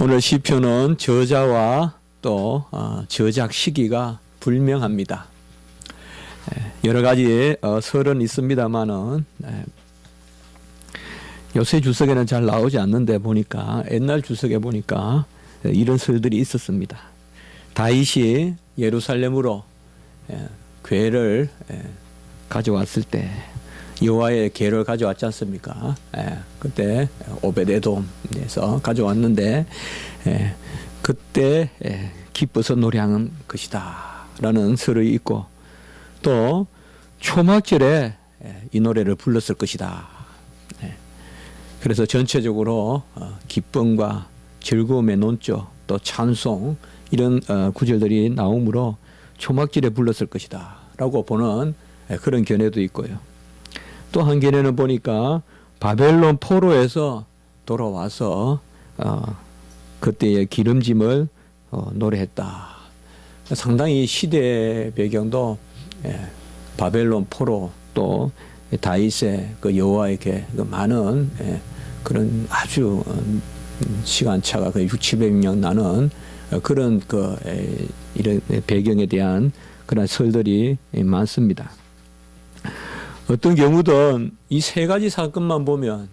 오늘 시편은 저자와 또 저작 시기가 불명합니다. 여러 가지 설은 있습니다만은 요새 주석에는 잘 나오지 않는데 보니까 옛날 주석에 보니까 이런 설들이 있었습니다. 다윗이 예루살렘으로 궤를 가져왔을 때 여호와의 궤를 가져왔지 않습니까? 그때 오벳에돔에서 가져왔는데 그때 기뻐서 노래하는 것이다 라는 설이 있고, 또 초막절에 이 노래를 불렀을 것이다. 그래서 전체적으로 기쁨과 즐거움의 논조 또 찬송 이런 구절들이 나오므로 초막절에 불렀을 것이다 라고 보는 그런 견해도 있고요. 또 한 견해는 보니까 바벨론 포로에서 돌아와서 그때의 기름짐을 노래했다. 상당히 시대 배경도 바벨론 포로 또 다윗의 그 여호와에게 많은 그런 아주 시간차가 600~700년 나는 그런 이런 배경에 대한 그런 설들이 많습니다. 어떤 경우든 이 세 가지 사건만 보면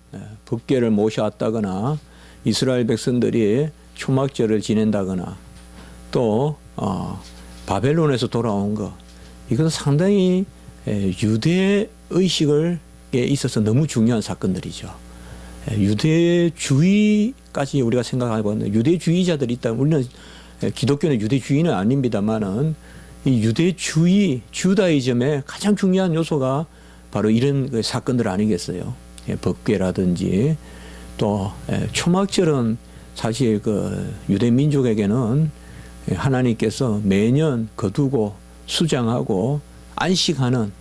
법궤를 모셔왔다거나 이스라엘 백성들이 초막절을 지낸다거나 또 바벨론에서 돌아온 것, 이건 상당히 유대 의식에 있어서 너무 중요한 사건들이죠. 유대주의까지 우리가 생각해보면 유대주의자들이 있다면, 우리는 기독교는 유대주의는 아닙니다만은 이 유대주의 주다이즘의 가장 중요한 요소가 바로 이런 사건들 아니겠어요? 법궤라든지 또 초막절은 사실 유대 민족에게는 하나님께서 매년 거두고 수장하고 안식하는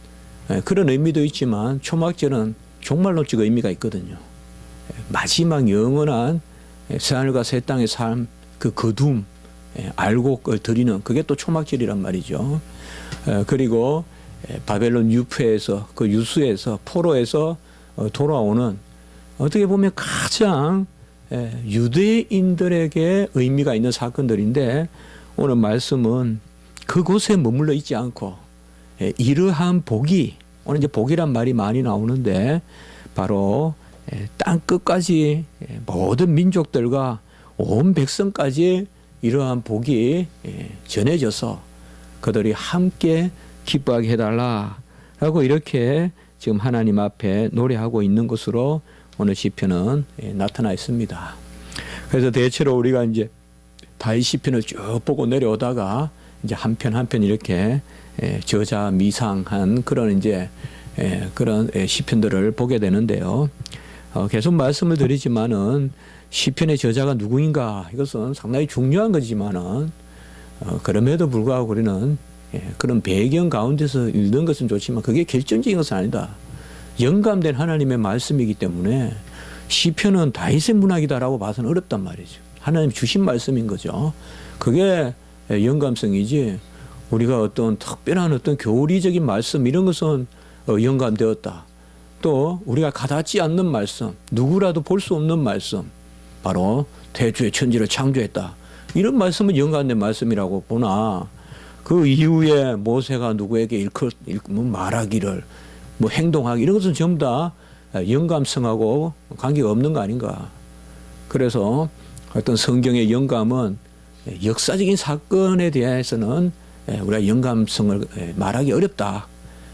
그런 의미도 있지만, 초막절은 종말론적 의미가 있거든요. 마지막 영원한 새하늘과 새 땅의 삶, 그 거둠 알고 드리는 그게 또 초막절이란 말이죠. 그리고 바벨론 유폐에서 그 유수에서 포로에서 돌아오는, 어떻게 보면 가장 유대인들에게 의미가 있는 사건들인데, 오늘 말씀은 그곳에 머물러 있지 않고 이러한 복이, 오늘 이제 복이란 말이 많이 나오는데 바로 땅 끝까지 모든 민족들과 온 백성까지 이러한 복이 전해져서 그들이 함께 기뻐하게 해달라라고 이렇게 지금 하나님 앞에 노래하고 있는 것으로 오늘 시편은 나타나 있습니다. 그래서 대체로 우리가 이제 다윗 시편을 쭉 보고 내려오다가 이제 한 편 한 편 이렇게 저자 미상한 그런 이제 그런 시편들을 보게 되는데요. 계속 말씀을 드리지만은 시편의 저자가 누구인가, 이것은 상당히 중요한 거지만은 그럼에도 불구하고 우리는 그런 배경 가운데서 읽는 것은 좋지만 그게 결정적인 것은 아니다. 영감된 하나님의 말씀이기 때문에 시편은 다윗의 문학이다라고 봐서는 어렵단 말이죠. 하나님 주신 말씀인 거죠. 그게 영감성이지, 우리가 어떤 특별한 어떤 교리적인 말씀 이런 것은 영감되었다. 또 우리가 가닿지 않는 말씀, 누구라도 볼 수 없는 말씀, 바로 태초에 천지를 창조했다, 이런 말씀은 영감된 말씀이라고 보나, 그 이후에 모세가 누구에게 말하기를 행동하기, 이런 것은 전부 다 영감성하고 관계가 없는 거 아닌가. 그래서 어떤 성경의 영감은 역사적인 사건에 대해서는 우리가 영감성을 말하기 어렵다.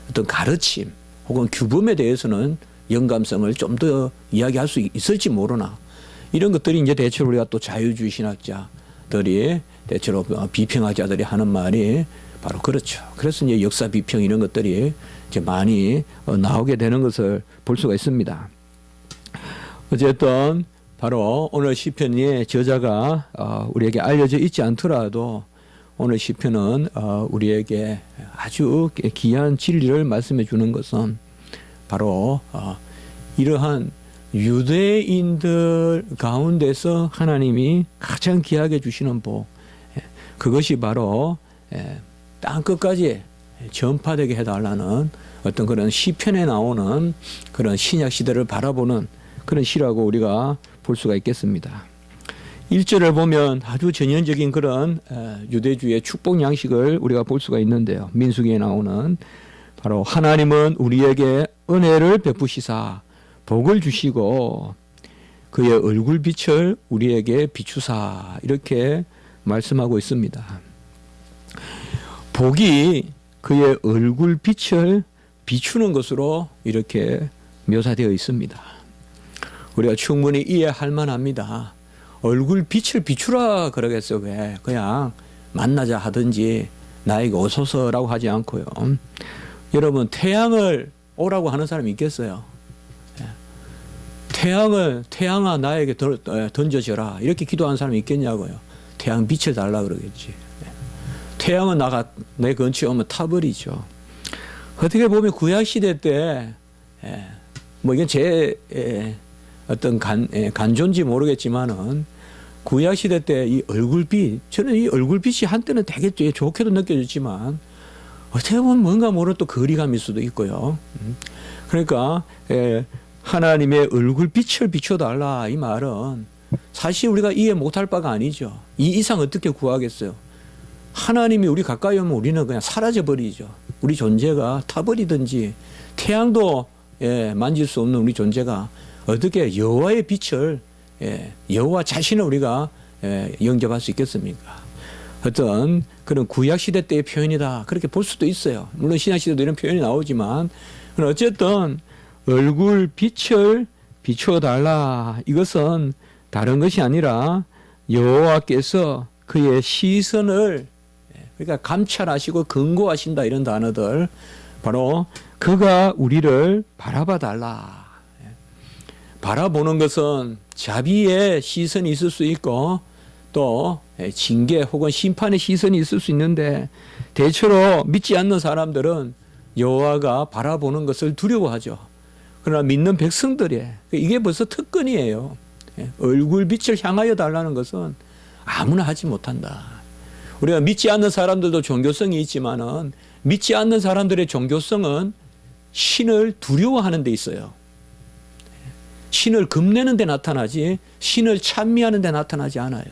어떤 가르침 혹은 규범에 대해서는 영감성을 좀 더 이야기할 수 있을지 모르나, 이런 것들이 이제 대체로 우리가 또 자유주의 신학자들이 대체로 비평학자들이 하는 말이 바로 그렇죠. 그래서 이제 역사 비평 이런 것들이 이제 많이 나오게 되는 것을 볼 수가 있습니다. 어쨌든 바로 오늘 시편의 저자가 우리에게 알려져 있지 않더라도 오늘 시편은 우리에게 아주 귀한 진리를 말씀해 주는 것은 바로 이러한 유대인들 가운데서 하나님이 가장 귀하게 주시는 복, 그것이 바로 땅 끝까지 전파되게 해달라는 어떤 그런 시편에 나오는 그런 신약 시대를 바라보는 그런 시라고 우리가 볼 수가 있겠습니다. 1절을 보면 아주 전형적인 그런 유대주의 축복 양식을 우리가 볼 수가 있는데요. 민수기에 나오는 바로 하나님은 우리에게 은혜를 베푸시사 복을 주시고 그의 얼굴빛을 우리에게 비추사 이렇게 말씀하고 있습니다. 복이 그의 얼굴빛을 비추는 것으로 이렇게 묘사되어 있습니다. 우리가 충분히 이해할 만합니다. 얼굴빛을 비추라 그러겠어요. 왜? 그냥 만나자 하든지 나에게 오소서라고 하지 않고요. 여러분 태양을 오라고 하는 사람이 있겠어요? 태양아 나에게 던져져라 이렇게 기도하는 사람이 있겠냐고요. 태양 빛을 달라 그러겠지. 태양은 내 근처에 오면 타버리죠. 어떻게 보면 구약시대 때 뭐 이건 제 어떤 간조인지 모르겠지만은 구약시대 때 이 얼굴빛 저는 이 얼굴빛이 한때는 되게 좋게도 느껴졌지만 어떻게 보면 뭔가 모르는 또 거리감일 수도 있고요. 그러니까 하나님의 얼굴빛을 비춰달라 이 말은 사실 우리가 이해 못할 바가 아니죠. 이 이상 어떻게 구하겠어요. 하나님이 우리 가까이 오면 우리는 그냥 사라져버리죠. 우리 존재가 타버리든지 태양도 만질 수 없는 우리 존재가 어떻게 여호와의 빛을 여호와 자신을 우리가 영접할 수 있겠습니까? 어떤 그런 구약시대 때의 표현이다 그렇게 볼 수도 있어요. 물론 신약시대도 이런 표현이 나오지만 어쨌든 얼굴 빛을 비추어달라 이것은 다른 것이 아니라 여호와께서 그의 시선을 그러니까 감찰하시고 근고하신다 이런 단어들 바로 그가 우리를 바라봐 달라. 바라보는 것은 자비의 시선이 있을 수 있고 또 징계 혹은 심판의 시선이 있을 수 있는데 대체로 믿지 않는 사람들은 여호와가 바라보는 것을 두려워하죠. 그러나 믿는 백성들이 이게 벌써 특권이에요. 얼굴빛을 향하여 달라는 것은 아무나 하지 못한다. 우리가 믿지 않는 사람들도 종교성이 있지만은 믿지 않는 사람들의 종교성은 신을 두려워하는 데 있어요. 신을 금내는 데 나타나지 신을 찬미하는 데 나타나지 않아요.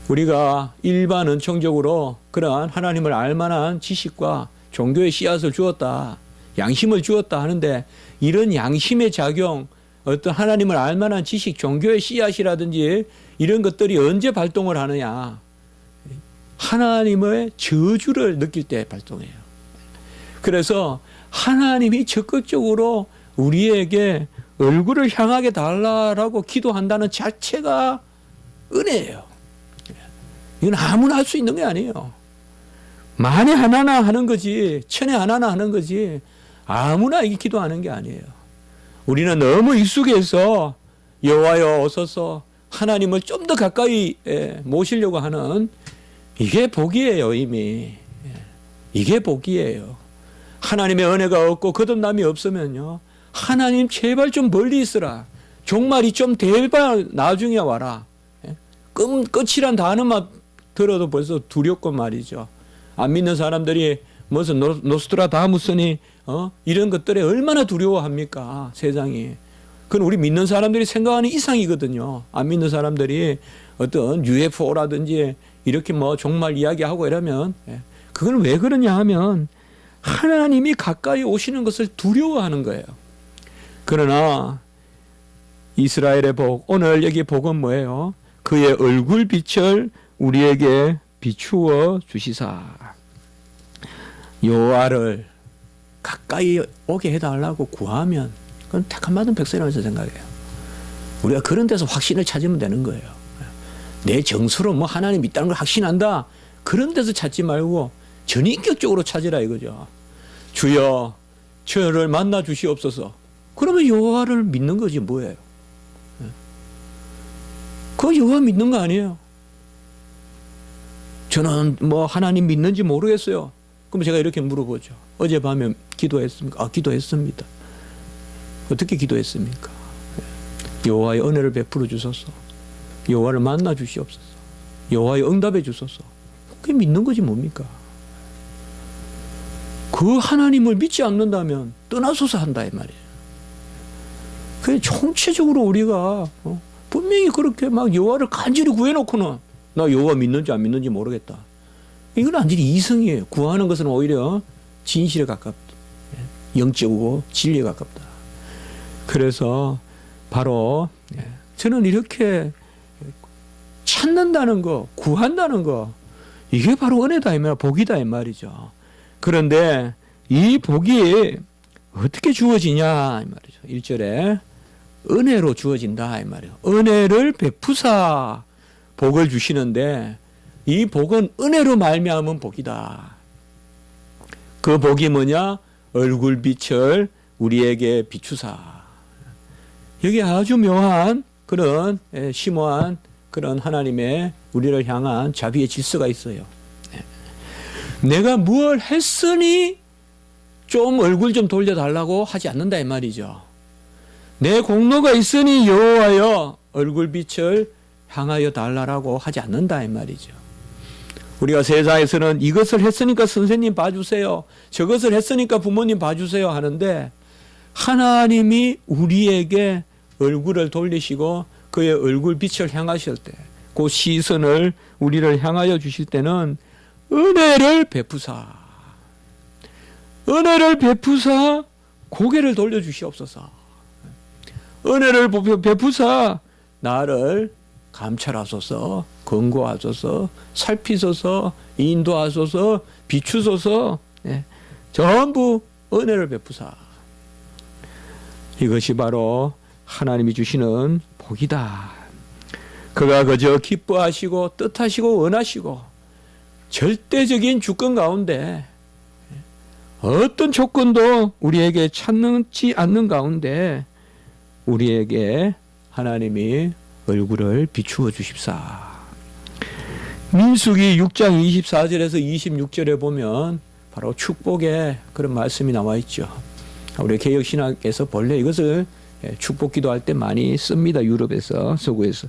우리가 일반 은총적으로 그러한 하나님을 알만한 지식과 종교의 씨앗을 주었다. 양심을 주었다 하는데 이런 양심의 작용 어떤 하나님을 알만한 지식 종교의 씨앗이라든지 이런 것들이 언제 발동을 하느냐. 하나님의 저주를 느낄 때 발동해요. 그래서 하나님이 적극적으로 우리에게 얼굴을 향하게 달라라고 기도한다는 자체가 은혜예요. 이건 아무나 할 수 있는 게 아니에요. 만에 하나나 하는 거지, 천에 하나나 하는 거지, 아무나 이 기도하는 게 아니에요. 우리는 너무 익숙해서 여호와여 오소서 하나님을 좀 더 가까이 모시려고 하는 이게 복이에요. 이미 이게 복이에요. 하나님의 은혜가 없고 거듭남이 없으면요 하나님 제발 좀 멀리 있으라. 종말이 좀 제발 나중에 와라. 끝이란 단어만 들어도 벌써 두렵고 말이죠. 안 믿는 사람들이 무슨 노스트라다무스니 이런 것들에 얼마나 두려워합니까 세상이. 그건 우리 믿는 사람들이 생각하는 이상이거든요. 안 믿는 사람들이 어떤 UFO라든지 이렇게 뭐 종말 이야기하고 이러면 그건 왜 그러냐 하면 하나님이 가까이 오시는 것을 두려워하는 거예요. 그러나 이스라엘의 복, 오늘 여기 복은 뭐예요? 그의 얼굴빛을 우리에게 비추어 주시사. 여호와를 가까이 오게 해달라고 구하면 그건 택함 받은 백성이라고 생각해요. 우리가 그런 데서 확신을 찾으면 되는 거예요. 내 정서로 뭐 하나님 있다는 걸 확신한다. 그런 데서 찾지 말고 전인격적으로 찾으라 이거죠. 주여 저를 만나 주시옵소서. 그러면 여호와를 믿는 거지 뭐예요. 그 여호와 믿는 거 아니에요. 저는 뭐 하나님 믿는지 모르겠어요. 그럼 제가 이렇게 물어보죠. 어젯밤에 기도했습니까? 기도했습니다. 어떻게 기도했습니까? 여호와의 은혜를 베풀어 주소서. 여호와를 만나 주시옵소서. 여호와의 응답해 주소서. 그게 믿는 거지 뭡니까? 그 하나님을 믿지 않는다면 떠나소서 한다 이 말이에요. 그게 총체적으로 우리가 분명히 그렇게 막 여호와를 간절히 구해놓고는 나 여호와 믿는지 안 믿는지 모르겠다. 이건 완전히 이성이에요. 구하는 것은 오히려 진실에 가깝다. 영적이고 진리에 가깝다. 그래서 바로 저는 이렇게 찾는다는 거, 구한다는 거, 이게 바로 은혜다 이 말, 복이다 이 말이죠. 그런데 이 복이 어떻게 주어지냐 이 말이죠. 1절에 은혜로 주어진다 이 말이에요. 은혜를 베푸사 복을 주시는데 이 복은 은혜로 말미암은 복이다. 그 복이 뭐냐? 얼굴빛을 우리에게 비추사. 여기 아주 묘한 그런 심오한 그런 하나님의 우리를 향한 자비의 질서가 있어요. 내가 뭘 했으니 좀 얼굴 좀 돌려달라고 하지 않는다 이 말이죠. 내 공로가 있으니 여호와여 얼굴빛을 향하여 달라라고 하지 않는다 이 말이죠. 우리가 세상에서는 이것을 했으니까 선생님 봐주세요, 저것을 했으니까 부모님 봐주세요 하는데 하나님이 우리에게 얼굴을 돌리시고 그의 얼굴빛을 향하실 때, 그 시선을 우리를 향하여 주실 때는 은혜를 베푸사 고개를 돌려주시옵소서. 은혜를 베푸사 나를 감찰하소서, 권고하소서, 살피소서, 인도하소서, 비추소서. 전부 은혜를 베푸사. 이것이 바로 하나님이 주시는 복이다. 그가 그저 기뻐하시고 뜻하시고 원하시고 절대적인 주권 가운데 어떤 조건도 우리에게 찾지 않는 가운데 우리에게 하나님이 얼굴을 비추어 주십사. 민수기 6장 24절에서 26절에 보면 바로 축복의 그런 말씀이 나와 있죠. 우리 개혁신학에서 본래 이것을 축복 기도할 때 많이 씁니다. 유럽에서, 서구에서.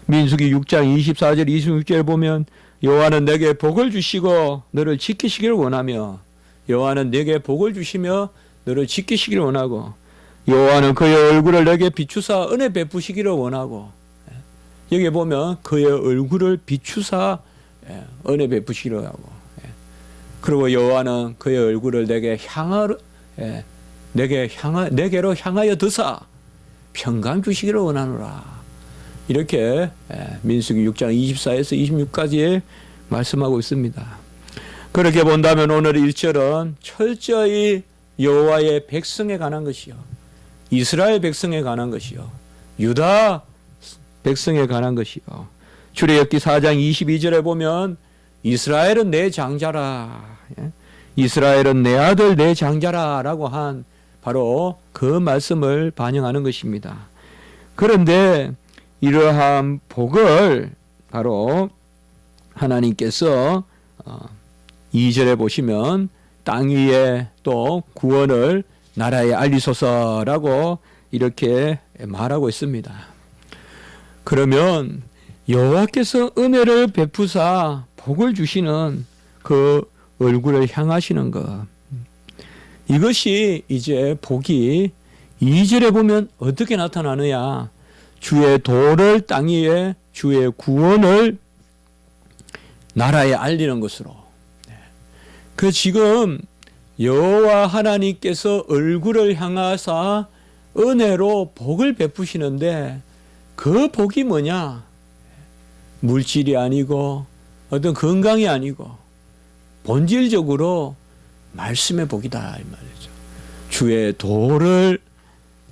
민수기 6장 24절 26절에 보면 여호와는 내게 복을 주시고 너를 지키시기를 원하며, 여호와는 내게 복을 주시며 너를 지키시기를 원하고, 여호와는 그의 얼굴을 내게 비추사 은혜 베푸시기를 원하고. 여기 보면 그의 얼굴을 비추사 은혜 베푸시기를 하고, 그리고 여호와는 그의 얼굴을 내게로 향하여 드사 평강 주시기를 원하노라. 이렇게 민수기 6장 24에서 26까지 말씀하고 있습니다. 그렇게 본다면 오늘 1절은 철저히 여호와의 백성에 관한 것이요, 이스라엘 백성에 관한 것이요, 유다 백성에 관한 것이요. 출애굽기 4장 22절에 보면 이스라엘은 내 장자라, 이스라엘은 내 아들 내 장자라 라고 한 바로 그 말씀을 반영하는 것입니다. 그런데 이러한 복을 바로 하나님께서 2절에 보시면 땅 위에 또 구원을 나라에 알리소서라고 이렇게 말하고 있습니다. 그러면 여호와께서 은혜를 베푸사 복을 주시는 그 얼굴을 향하시는 것, 이것이 이제 복이 2절에 보면 어떻게 나타나느냐? 주의 도를 땅 위에 주의 구원을 나라에 알리는 것으로. 그 지금 여호와 하나님께서 얼굴을 향하사 은혜로 복을 베푸시는데 그 복이 뭐냐? 물질이 아니고 어떤 건강이 아니고 본질적으로 말씀의 복이다 이 말이죠. 주의 도를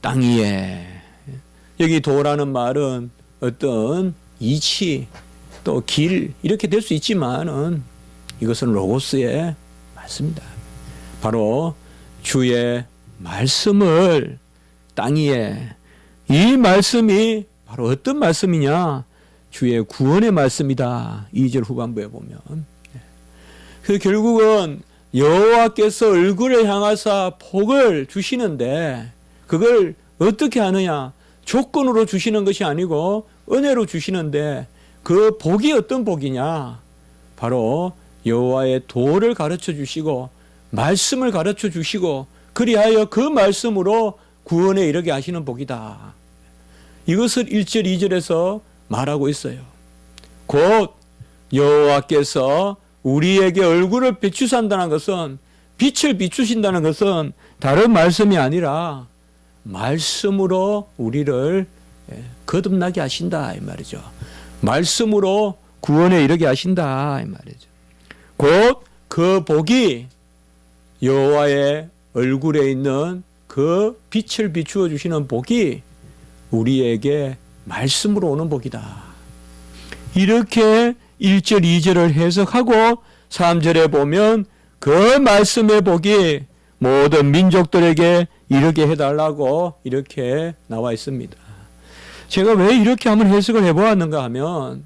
땅 위에. 여기 도라는 말은 어떤 이치 또 길 이렇게 될 수 있지만은 이것은 로고스의 말씀이다. 바로 주의 말씀을 땅 위에. 이 말씀이 바로 어떤 말씀이냐? 주의 구원의 말씀이다. 2절 후반부에 보면. 그 결국은 여호와께서 얼굴을 향하사 복을 주시는데 그걸 어떻게 하느냐? 조건으로 주시는 것이 아니고 은혜로 주시는데 그 복이 어떤 복이냐? 바로 여호와의 도를 가르쳐 주시고 말씀을 가르쳐 주시고 그리하여 그 말씀으로 구원에 이르게 하시는 복이다. 이것을 1절 2절에서 말하고 있어요. 곧 여호와께서 우리에게 얼굴을 비추신다는 것은, 빛을 비추신다는 것은 다른 말씀이 아니라 말씀으로 우리를 거듭나게 하신다 이 말이죠. 말씀으로 구원에 이르게 하신다 이 말이죠. 곧 그 복이, 여호와의 얼굴에 있는 그 빛을 비추어 주시는 복이 우리에게 말씀으로 오는 복이다. 이렇게 1절 2절을 해석하고 3절에 보면 그 말씀의 복이 모든 민족들에게 이르게 해달라고 이렇게 나와 있습니다. 제가 왜 이렇게 한번 해석을 해보았는가 하면,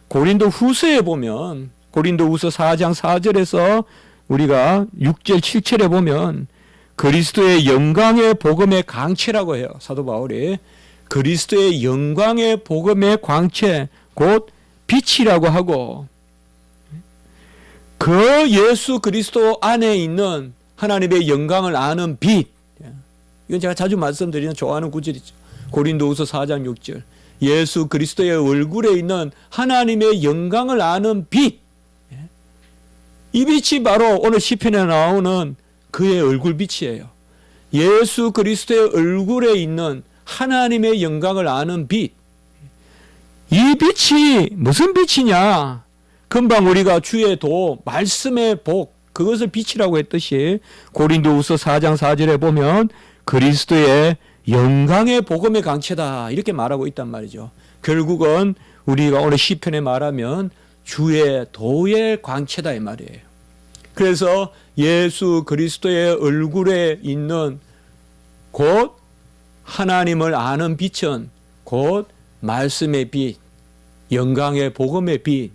고린도 후서에 보면, 고린도 후서 4장 4절에서 우리가 6절 7절에 보면 그리스도의 영광의 복음의 광채라고 해요. 사도 바울이 그리스도의 영광의 복음의 광채, 곧 빛이라고 하고, 그 예수 그리스도 안에 있는 하나님의 영광을 아는 빛. 이건 제가 자주 말씀드리는 좋아하는 구절이죠. 고린도후서 4장 6절. 예수 그리스도의 얼굴에 있는 하나님의 영광을 아는 빛. 이 빛이 바로 오늘 시편에 나오는 그의 얼굴빛이에요. 예수 그리스도의 얼굴에 있는 하나님의 영광을 아는 빛. 이 빛이 무슨 빛이냐? 금방 우리가 주의 도, 말씀의 복, 그것을 빛이라고 했듯이 고린도후서 4장 4절에 보면 그리스도의 영광의 복음의 광채다 이렇게 말하고 있단 말이죠. 결국은 우리가 오늘 시편에 말하면 주의 도의 광채다 이 말이에요. 그래서 예수 그리스도의 얼굴에 있는 곧 하나님을 아는 빛은 곧 말씀의 빛, 영광의 복음의 빛,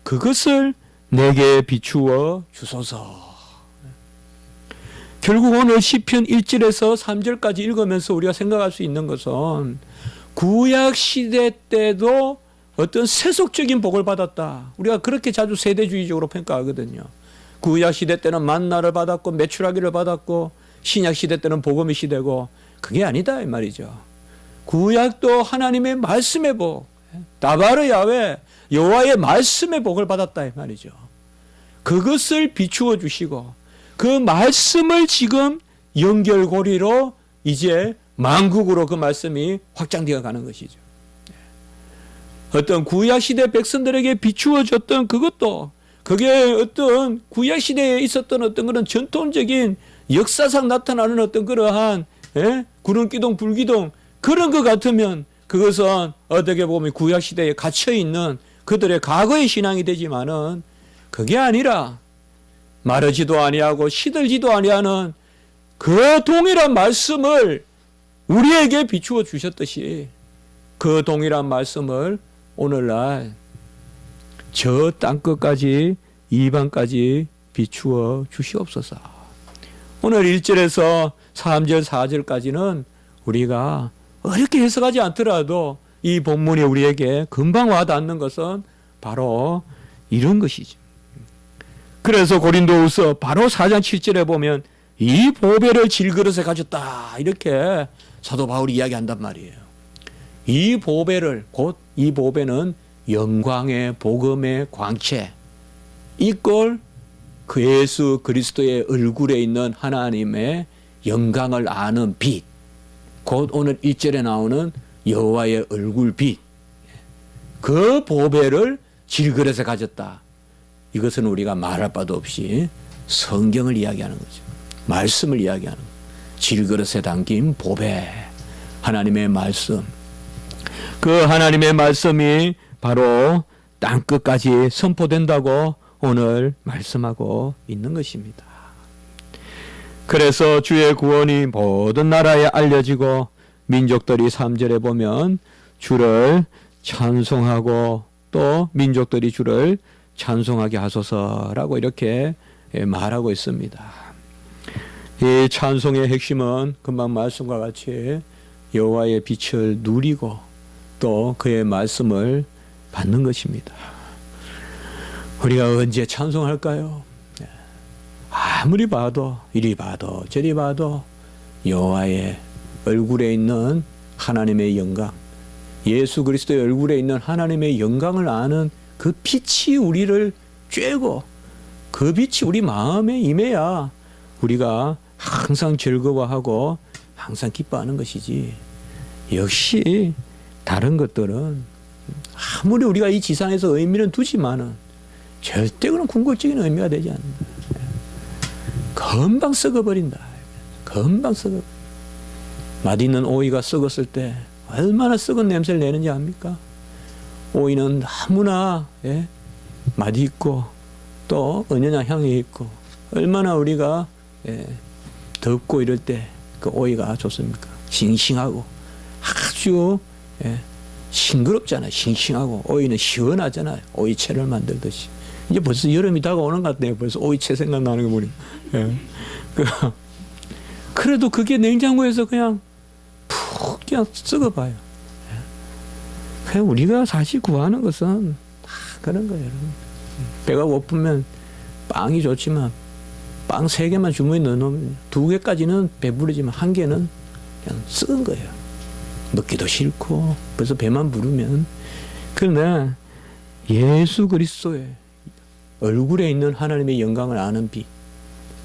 그것을 내게 비추어 주소서. 결국 오늘 시편 1절에서 3절까지 읽으면서 우리가 생각할 수 있는 것은 구약 시대 때도 어떤 세속적인 복을 받았다. 우리가 그렇게 자주 세대주의적으로 평가하거든요. 구약 시대 때는 만나를 받았고 메추라기를 받았고, 신약 시대 때는 복음의 시대고, 그게 아니다 이 말이죠. 구약도 하나님의 말씀의 복, 다바르 야훼 여호와의 말씀의 복을 받았다 이 말이죠. 그것을 비추어 주시고 그 말씀을 지금 연결고리로 이제 만국으로 그 말씀이 확장되어 가는 것이죠. 어떤 구약시대 백성들에게 비추어졌던 그것도, 그게 어떤 구약시대에 있었던 어떤 그런 전통적인 역사상 나타나는 어떤 그러한 구름기둥 불기둥 그런 것 같으면 그것은 어떻게 보면 구약시대에 갇혀있는 그들의 과거의 신앙이 되지만은 그게 아니라 마르지도 아니하고 시들지도 아니하는 그 동일한 말씀을 우리에게 비추어 주셨듯이 그 동일한 말씀을 오늘날 저 땅끝까지 이방까지 비추어 주시옵소서. 오늘 1절에서 3절 4절까지는 우리가 어렵게 해석하지 않더라도 이 본문이 우리에게 금방 와닿는 것은 바로 이런 것이죠. 그래서 고린도후서 바로 4장 7절에 보면 이 보배를 질그릇에 가졌다 이렇게 사도 바울이 이야기한단 말이에요. 이 보배를, 곧 이 보배는 영광의 복음의 광채, 이꼴 그 예수 그리스도의 얼굴에 있는 하나님의 영광을 아는 빛, 곧 오늘 1절에 나오는 여호와의 얼굴 빛, 그 보배를 질그릇에 가졌다. 이것은 우리가 말할 바도 없이 성경을 이야기하는 거죠. 말씀을 이야기하는 거죠. 질그릇에 담긴 보배, 하나님의 말씀. 그 하나님의 말씀이 바로 땅끝까지 선포된다고 오늘 말씀하고 있는 것입니다. 그래서 주의 구원이 모든 나라에 알려지고 민족들이 3절에 보면 주를 찬송하고 또 민족들이 주를 찬송하게 하소서라고 이렇게 말하고 있습니다. 이 찬송의 핵심은 금방 말씀과 같이 여호와의 빛을 누리고 또 그의 말씀을 받는 것입니다. 우리가 언제 찬송할까요? 아무리 봐도 이리 봐도 저리 봐도 여호와의 얼굴에 있는 하나님의 영광, 예수 그리스도의 얼굴에 있는 하나님의 영광을 아는 그 빛이 우리를 쬐고 그 빛이 우리 마음에 임해야 우리가 항상 즐거워하고 항상 기뻐하는 것이지. 역시 다른 것들은 아무리 우리가 이 지상에서 의미는 두지만은 절대 그런 궁극적인 의미가 되지 않는다. 금방 썩어버린다. 금방 썩어. 맛있는 오이가 썩었을 때 얼마나 썩은 냄새를 내는지 압니까? 오이는 너무나 맛있고 또 은연한 향이 있고 얼마나 우리가 덥고 이럴 때 그 오이가 좋습니까? 싱싱하고 아주 싱그럽잖아요. 싱싱하고 오이는 시원하잖아요. 오이채를 만들듯이. 이제 벌써 여름이 다가오는 것 같네요. 벌써 오이채 생각나는 거 보니. 그래도 그게 냉장고에서 그냥 푹 그냥 썩어봐요. 그냥 우리가 사실 구하는 것은 다 그런 거예요. 여러분. 배가 고프면 빵이 좋지만 빵 3개만 주머니에 넣어놓으면 2개까지는 배부르지만 1개는 그냥 썩은 거예요. 먹기도 싫고 벌써 배만 부르면. 그러나 예수 그리스도의 얼굴에 있는 하나님의 영광을 아는 빛,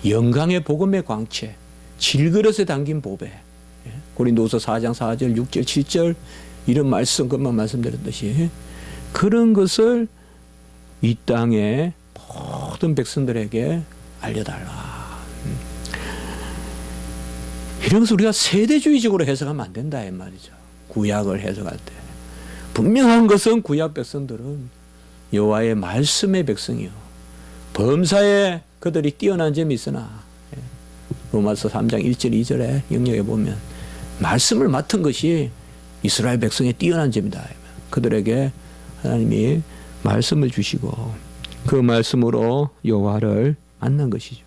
영광의 복음의 광채, 질그릇에 담긴 보배, 고린도후서 4장 4절 6절 7절 이런 말씀 것만 말씀드렸듯이 그런 것을 이 땅의 모든 백성들에게 알려달라. 이런 것을 우리가 세대주의적으로 해석하면 안 된다 이 말이죠. 구약을 해석할 때 분명한 것은 구약 백성들은 여호와의 말씀의 백성이요 범사에 그들이 뛰어난 점이 있으나 로마서 3장 1절 2절에 영역에 보면 말씀을 맡은 것이 이스라엘 백성의 뛰어난 점이다. 그들에게 하나님이 말씀을 주시고 그 말씀으로 여호와를 만난 것이죠.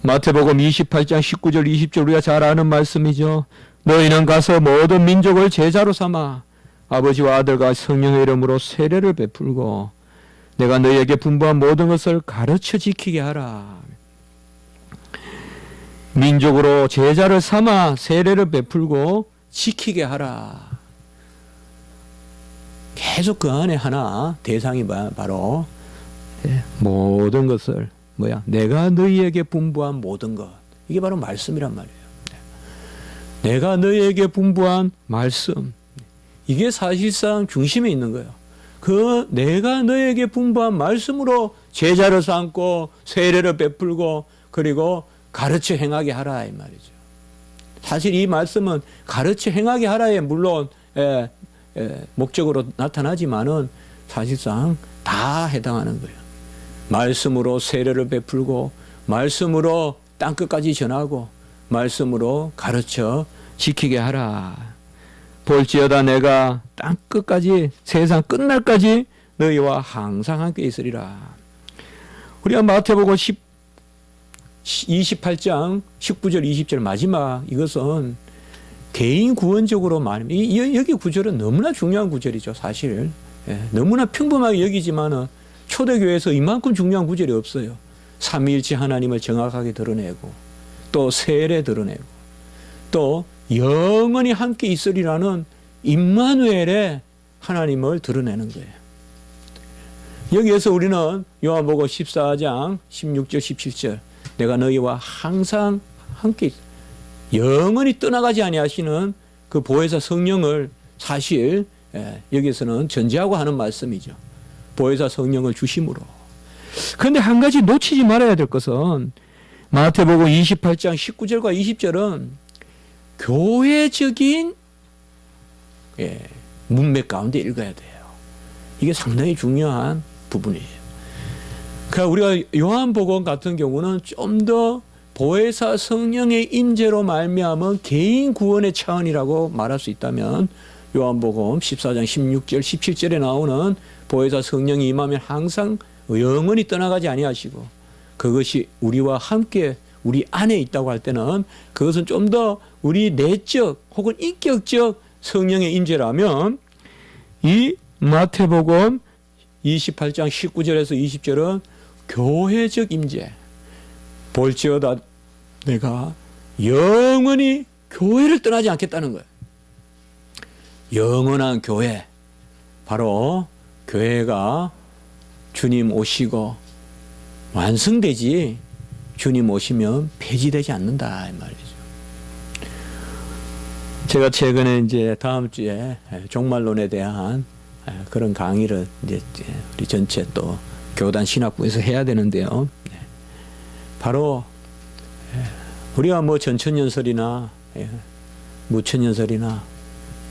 마태복음 28장 19절 20절 우리가 잘 아는 말씀이죠. 너희는 가서 모든 민족을 제자로 삼아 아버지와 아들과 성령의 이름으로 세례를 베풀고 내가 너희에게 분부한 모든 것을 가르쳐 지키게 하라. 민족으로 제자를 삼아 세례를 베풀고 지키게 하라. 계속 그 안에 하나 대상이 바로 모든 것을 내가 너희에게 분부한 모든 것. 이게 바로 말씀이란 말이에요. 내가 너희에게 분부한 말씀. 이게 사실상 중심에 있는 거예요. 그 내가 너희에게 분부한 말씀으로 제자를 삼고 세례를 베풀고 그리고 가르쳐 행하게 하라 이 말이죠. 사실 이 말씀은 가르쳐 행하게 하라에 물론 목적으로 나타나지만은 사실상 다 해당하는 거예요. 말씀으로 세례를 베풀고 말씀으로 땅끝까지 전하고 말씀으로 가르쳐 지키게 하라. 볼지어다 내가 땅끝까지 세상 끝날까지 너희와 항상 함께 있으리라. 우리가 마태복음 28장 19절 20절 마지막 이것은 개인 구원적으로 말하면 여기 구절은 너무나 중요한 구절이죠. 사실 너무나 평범하게 여기지만은 초대교회에서 이만큼 중요한 구절이 없어요. 삼위일체 하나님을 정확하게 드러내고 또 세례 드러내고 또 영원히 함께 있으리라는 임마누엘의 하나님을 드러내는 거예요. 여기에서 우리는 요한복음 14장 16절 17절 내가 너희와 항상 함께 있어. 영원히 떠나가지 아니하시는 그 보혜사 성령을 사실 여기서는 전제하고 하는 말씀이죠. 보혜사 성령을 주심으로. 그런데 한 가지 놓치지 말아야 될 것은 마태복음 28장 19절과 20절은 교회적인 문맥 가운데 읽어야 돼요. 이게 상당히 중요한 부분이에요. 그러니까 우리가 요한복음 같은 경우는 좀 더 보혜사 성령의 임재로 말미암은 개인 구원의 차원이라고 말할 수 있다면 요한복음 14장 16절 17절에 나오는 보혜사 성령이 임하면 항상 영원히 떠나가지 아니하시고 그것이 우리와 함께 우리 안에 있다고 할 때는 그것은 좀 더 우리 내적 혹은 인격적 성령의 임재라면 이 마태복음 28장 19절에서 20절은 교회적 임재. 볼지어다 내가 영원히 교회를 떠나지 않겠다는 거예요. 영원한 교회, 바로 교회가 주님 오시고 완성되지 주님 오시면 폐지되지 않는다 이 말이죠. 제가 최근에 이제 다음 주에 종말론에 대한 그런 강의를 이제 우리 전체 또 교단 신학부에서 해야 되는데요. 바로 우리가 뭐 전천연설이나 무천연설이나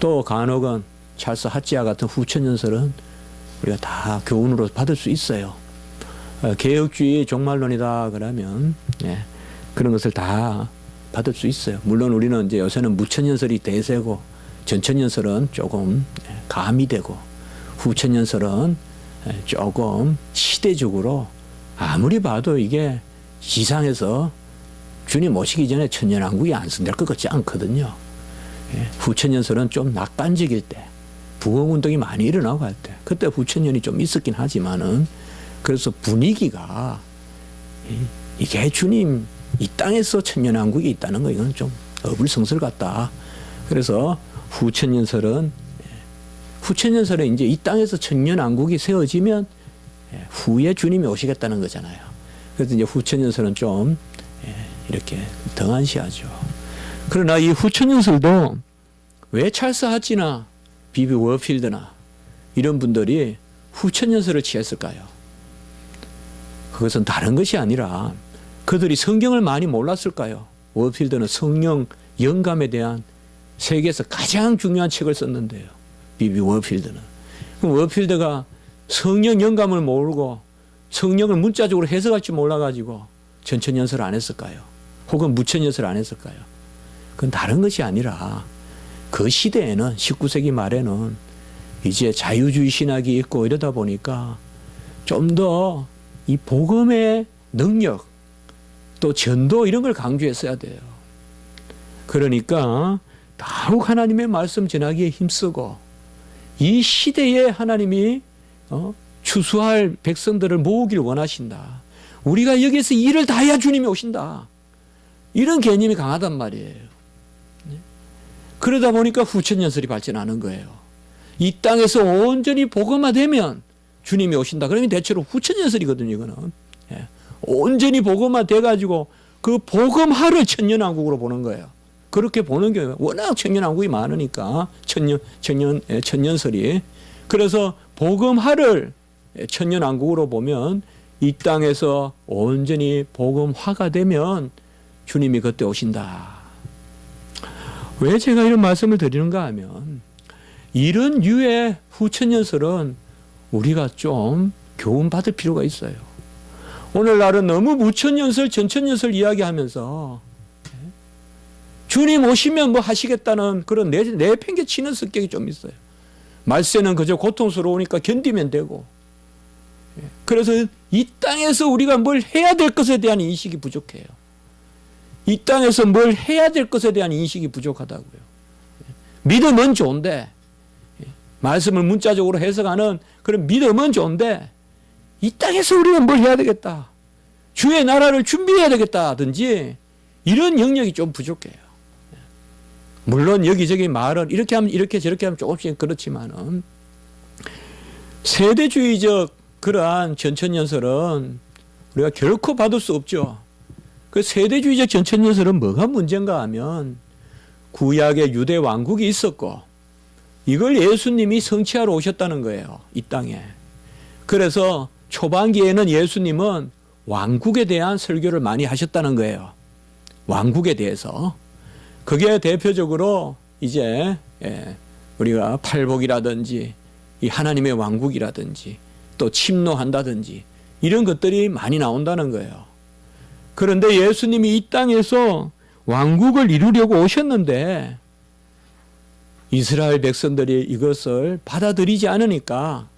또 간혹은 찰스 하찌아 같은 후천연설은 우리가 다 교훈으로 받을 수 있어요. 개혁주의 종말론이다 그러면 그런 것을 다 받을 수 있어요. 물론 우리는 이제 요새는 무천연설이 대세고 전천연설은 조금 가미되고 후천연설은 조금 시대적으로 아무리 봐도 이게 지상에서 주님 오시기 전에 천년왕국이 완성될 것 같지 않거든요. 후천연설은 좀 낙관적일 때, 부흥운동이 많이 일어나고 할 때, 그때 후천년이 좀 있었긴 하지만은, 그래서 분위기가 이게 주님 이 땅에서 천년왕국이 있다는 거 이건 좀 어불성설 같다. 그래서 후천연설은 이제 이 땅에서 천년왕국이 세워지면 후에 주님이 오시겠다는 거잖아요. 그래서 이제 후천연설은 좀 이렇게 등한시하죠. 그러나 이 후천연설도 왜 찰스 하찌나 비비 워필드나 이런 분들이 후천연설을 취했을까요? 그것은 다른 것이 아니라 그들이 성경을 많이 몰랐을까요? 워필드는 성령 영감에 대한 세계에서 가장 중요한 책을 썼는데요. 비비 워필드는. 그럼 워필드가 성령 영감을 모르고 성령을 문자적으로 해석할 줄 몰라가지고 전천연설을 안 했을까요? 혹은 무천연설을 안 했을까요? 그건 다른 것이 아니라 그 시대에는 19세기 말에는 이제 자유주의 신학이 있고 이러다 보니까 좀 더 이 복음의 능력 또 전도 이런 걸 강조했어야 돼요. 그러니까 더욱 하나님의 말씀 전하기에 힘쓰고 이 시대에 하나님이 추수할 백성들을 모으기를 원하신다. 우리가 여기서 일을 다 해야 주님이 오신다. 이런 개념이 강하단 말이에요. 그러다 보니까 후천연설이 발전하는 거예요. 이 땅에서 온전히 복음화되면 주님이 오신다. 그러면 대체로 후천연설이거든요. 이거는. 온전히 복음화 돼가지고 그 복음화를 천년왕국으로 보는 거예요. 그렇게 보는 게 워낙 천년왕국이 많으니까 천년설이. 그래서 복음화를 천년왕국으로 보면 이 땅에서 온전히 복음화가 되면 주님이 그때 오신다. 왜 제가 이런 말씀을 드리는가 하면 이런 류의 후천연설은 우리가 좀 교훈받을 필요가 있어요. 오늘날은 너무 무천연설, 전천연설 이야기하면서 주님 오시면 뭐 하시겠다는 그런 내팽개치는 성격이 좀 있어요. 말세는 그저 고통스러우니까 견디면 되고. 그래서 이 땅에서 우리가 뭘 해야 될 것에 대한 인식이 부족해요. 이 땅에서 뭘 해야 될 것에 대한 인식이 부족하다고요. 믿음은 좋은데, 말씀을 문자적으로 해석하는 그런 믿음은 좋은데, 이 땅에서 우리가 뭘 해야 되겠다. 주의 나라를 준비해야 되겠다든지, 이런 영역이 좀 부족해요. 물론 여기저기 말은 이렇게 하면 이렇게 저렇게 하면 조금씩 그렇지만은, 세대주의적 그러한 전천연설은 우리가 결코 받을 수 없죠. 그 세대주의적 전천연설은 뭐가 문제인가 하면 구약의 유대 왕국이 있었고 이걸 예수님이 성취하러 오셨다는 거예요. 이 땅에. 그래서 초반기에는 예수님은 왕국에 대한 설교를 많이 하셨다는 거예요. 왕국에 대해서. 그게 대표적으로 이제 우리가 팔복이라든지 이 하나님의 왕국이라든지 또 침노한다든지 이런 것들이 많이 나온다는 거예요. 그런데 예수님이 이 땅에서 왕국을 이루려고 오셨는데 이스라엘 백성들이 이것을 받아들이지 않으니까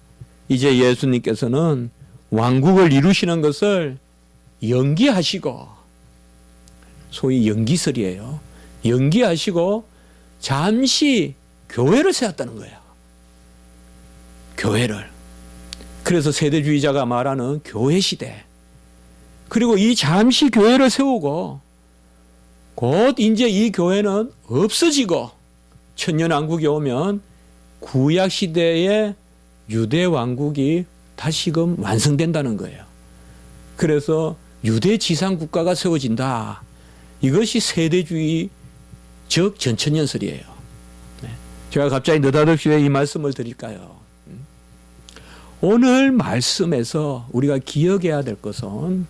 이제 예수님께서는 왕국을 이루시는 것을 연기하시고, 소위 연기설이에요. 연기하시고 잠시 교회를 세웠다는 거예요. 교회를. 그래서 세대주의자가 말하는 교회 시대. 그리고 이 잠시 교회를 세우고 곧 이제 이 교회는 없어지고 천년왕국이 오면 구약 시대의 유대 왕국이 다시금 완성된다는 거예요. 그래서 유대 지상 국가가 세워진다. 이것이 세대주의 적 전천연설이에요. 네. 제가 갑자기 느닷없이 왜 이 말씀을 드릴까요? 오늘 말씀에서 우리가 기억해야 될 것은